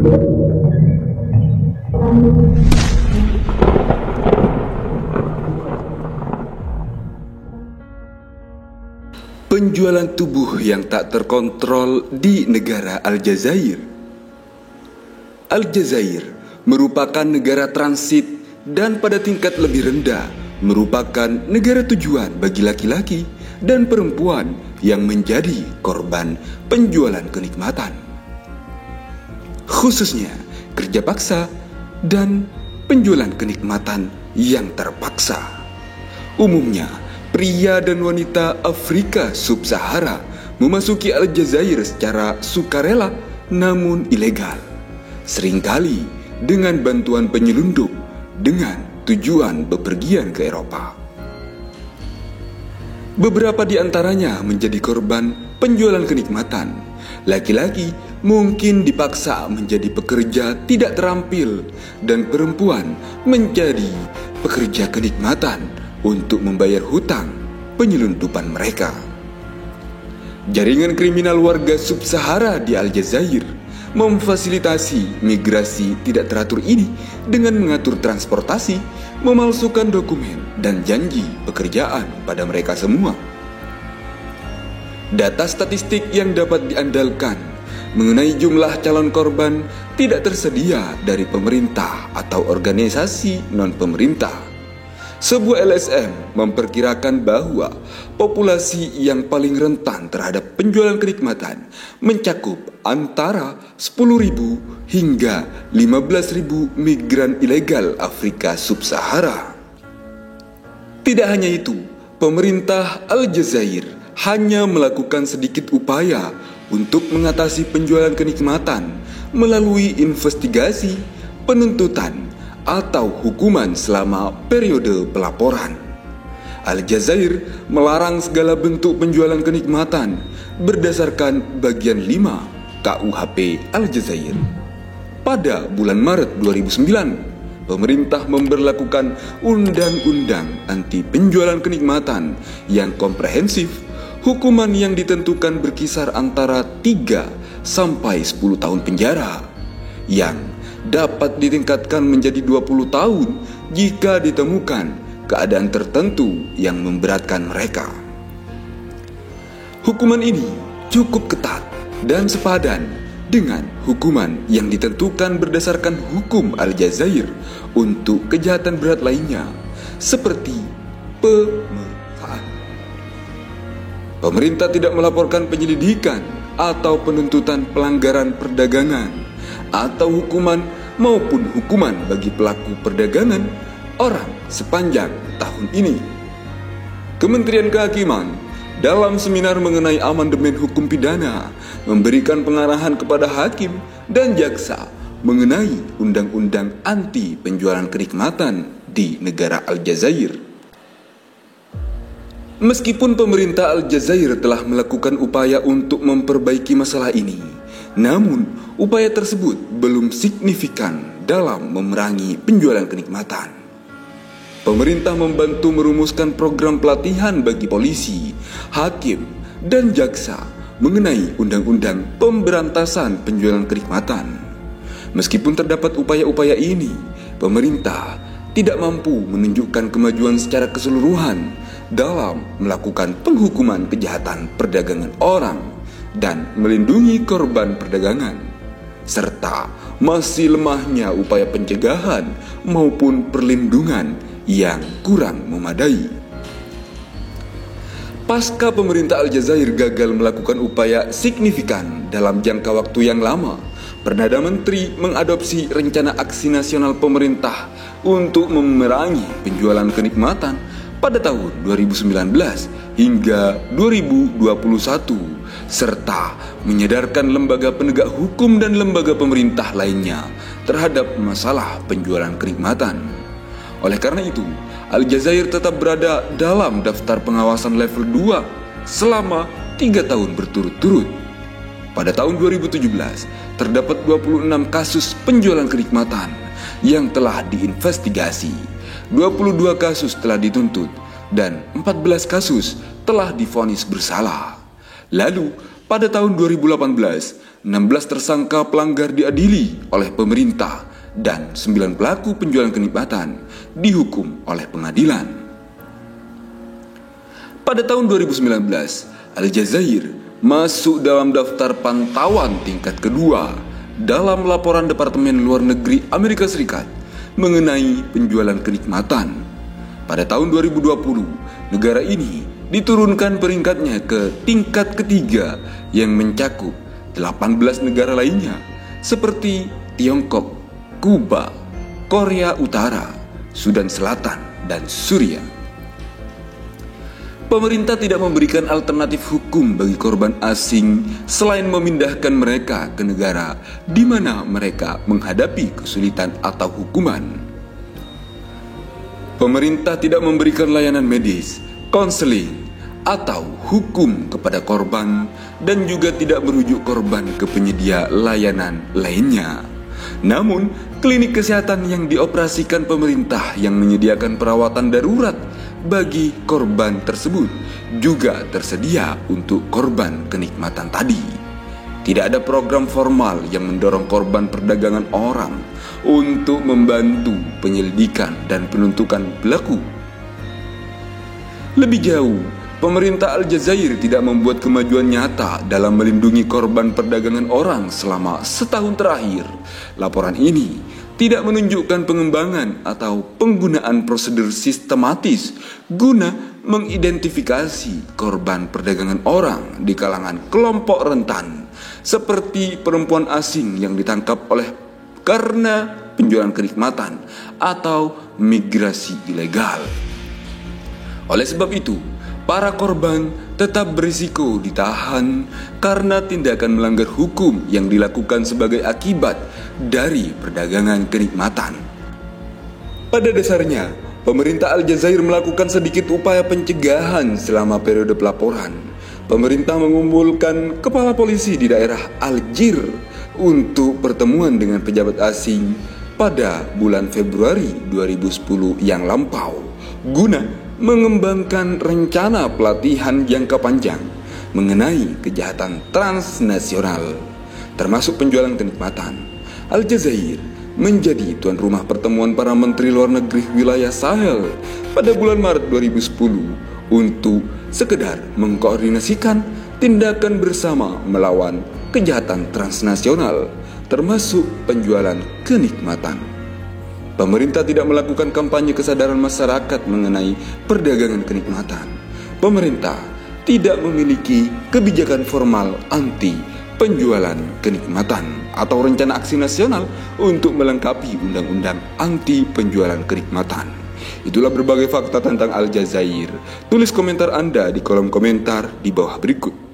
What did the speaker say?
Penjualan tubuh yang tak terkontrol di negara Aljazair. Aljazair merupakan negara transit dan pada tingkat lebih rendah merupakan negara tujuan bagi laki-laki dan perempuan yang menjadi korban penjualan kenikmatan, khususnya kerja paksa dan penjualan kenikmatan yang terpaksa. Umumnya pria dan wanita Afrika Sub-Sahara memasuki Aljazair secara sukarela namun ilegal, seringkali dengan bantuan penyelundup dengan tujuan bepergian ke Eropa. Beberapa di antaranya menjadi korban penjualan kenikmatan. Laki-laki mungkin dipaksa menjadi pekerja tidak terampil dan perempuan menjadi pekerja kenikmatan untuk membayar hutang penyelundupan mereka. Jaringan kriminal warga Sub-Sahara di Aljazair memfasilitasi migrasi tidak teratur ini dengan mengatur transportasi, memalsukan dokumen, dan janji pekerjaan pada mereka semua. Data statistik yang dapat diandalkan mengenai jumlah calon korban tidak tersedia dari pemerintah atau organisasi non-pemerintah. Sebuah LSM memperkirakan bahwa populasi yang paling rentan terhadap penjualan kenikmatan mencakup antara 10.000 hingga 15.000 migran ilegal Afrika Sub-Sahara. Tidak hanya itu, pemerintah Aljazair hanya melakukan sedikit upaya untuk mengatasi penjualan kenikmatan melalui investigasi, penuntutan, atau hukuman selama periode pelaporan. Aljazair melarang segala bentuk penjualan kenikmatan berdasarkan bagian 5 KUHP Aljazair. Pada bulan Maret 2009, pemerintah memberlakukan undang-undang anti penjualan kenikmatan yang komprehensif. Hukuman yang ditentukan berkisar antara 3 sampai 10 tahun penjara yang dapat ditingkatkan menjadi 20 tahun jika ditemukan keadaan tertentu yang memberatkan mereka. Hukuman ini cukup ketat dan sepadan dengan hukuman yang ditentukan berdasarkan hukum Aljazair untuk kejahatan berat lainnya seperti pemerkosaan. Pemerintah tidak melaporkan penyelidikan atau penuntutan pelanggaran perdagangan atau hukuman maupun hukuman bagi pelaku perdagangan orang sepanjang tahun ini. Kementerian Kehakiman dalam seminar mengenai amandemen hukum pidana memberikan pengarahan kepada hakim dan jaksa mengenai undang-undang anti penjualan kenikmatan di negara Aljazair. Meskipun pemerintah Aljazair telah melakukan upaya untuk memperbaiki masalah ini, namun upaya tersebut belum signifikan dalam memerangi penjualan kenikmatan. Pemerintah membantu merumuskan program pelatihan bagi polisi, hakim, dan jaksa mengenai undang-undang pemberantasan penjualan kenikmatan. Meskipun terdapat upaya-upaya ini, pemerintah tidak mampu menunjukkan kemajuan secara keseluruhan dalam melakukan penghukuman kejahatan perdagangan orang dan melindungi korban perdagangan, serta masih lemahnya upaya pencegahan maupun perlindungan yang kurang memadai. Pasca pemerintah Aljazair gagal melakukan upaya signifikan dalam jangka waktu yang lama, Perdana Menteri mengadopsi rencana aksi nasional pemerintah untuk memerangi penjualan kenikmatan pada tahun 2019 hingga 2021, serta menyadarkan lembaga penegak hukum dan lembaga pemerintah lainnya terhadap masalah penjualan kenikmatan. Oleh karena itu, Aljazair tetap berada dalam daftar pengawasan level 2 selama 3 tahun berturut-turut. Pada tahun 2017, terdapat 26 kasus penjualan kenikmatan yang telah diinvestigasi, 22 kasus telah dituntut, dan 14 kasus telah divonis bersalah. Lalu, pada tahun 2018, 16 tersangka pelanggar diadili oleh pemerintah dan 9 pelaku penjualan kenikmatan dihukum oleh pengadilan. Pada tahun 2019, Aljazair masuk dalam daftar pantauan tingkat kedua dalam laporan Departemen Luar Negeri Amerika Serikat mengenai penjualan kenikmatan. Pada tahun 2020, negara ini diturunkan peringkatnya ke tingkat ketiga yang mencakup 18 negara lainnya seperti Tiongkok, Kuba, Korea Utara, Sudan Selatan, dan Suriah. Pemerintah tidak memberikan alternatif hukum bagi korban asing selain memindahkan mereka ke negara di mana mereka menghadapi kesulitan atau hukuman. Pemerintah tidak memberikan layanan medis, konseling, atau hukum kepada korban dan juga tidak merujuk korban ke penyedia layanan lainnya. Namun, klinik kesehatan yang dioperasikan pemerintah yang menyediakan perawatan darurat bagi korban tersebut juga tersedia untuk korban kenikmatan tadi. Tidak ada program formal yang mendorong korban perdagangan orang untuk membantu penyelidikan dan penuntutan pelaku. Lebih jauh, pemerintah Aljazair tidak membuat kemajuan nyata dalam melindungi korban perdagangan orang selama setahun terakhir. Laporan ini tidak menunjukkan pengembangan atau penggunaan prosedur sistematis guna mengidentifikasi korban perdagangan orang di kalangan kelompok rentan seperti perempuan asing yang ditangkap karena penjualan kenikmatan atau migrasi ilegal. Oleh sebab itu, para korban tetap berisiko ditahan karena tindakan melanggar hukum yang dilakukan sebagai akibat dari perdagangan kenikmatan. Pada dasarnya, pemerintah Aljazair melakukan sedikit upaya pencegahan selama periode pelaporan. Pemerintah mengumpulkan kepala polisi di daerah Aljir untuk pertemuan dengan pejabat asing pada bulan Februari 2010 yang lampau guna mengembangkan rencana pelatihan jangka panjang mengenai kejahatan transnasional, termasuk penjualan kenikmatan. Aljazair menjadi tuan rumah pertemuan para menteri luar negeri wilayah Sahel pada bulan Maret 2010 untuk sekedar mengkoordinasikan tindakan bersama melawan kejahatan transnasional, termasuk penjualan kenikmatan. Pemerintah tidak melakukan kampanye kesadaran masyarakat mengenai perdagangan kenikmatan. Pemerintah tidak memiliki kebijakan formal anti penjualan kenikmatan atau rencana aksi nasional untuk melengkapi undang-undang anti penjualan kenikmatan. Itulah berbagai fakta tentang Aljazair. Tulis komentar Anda di kolom komentar di bawah berikut.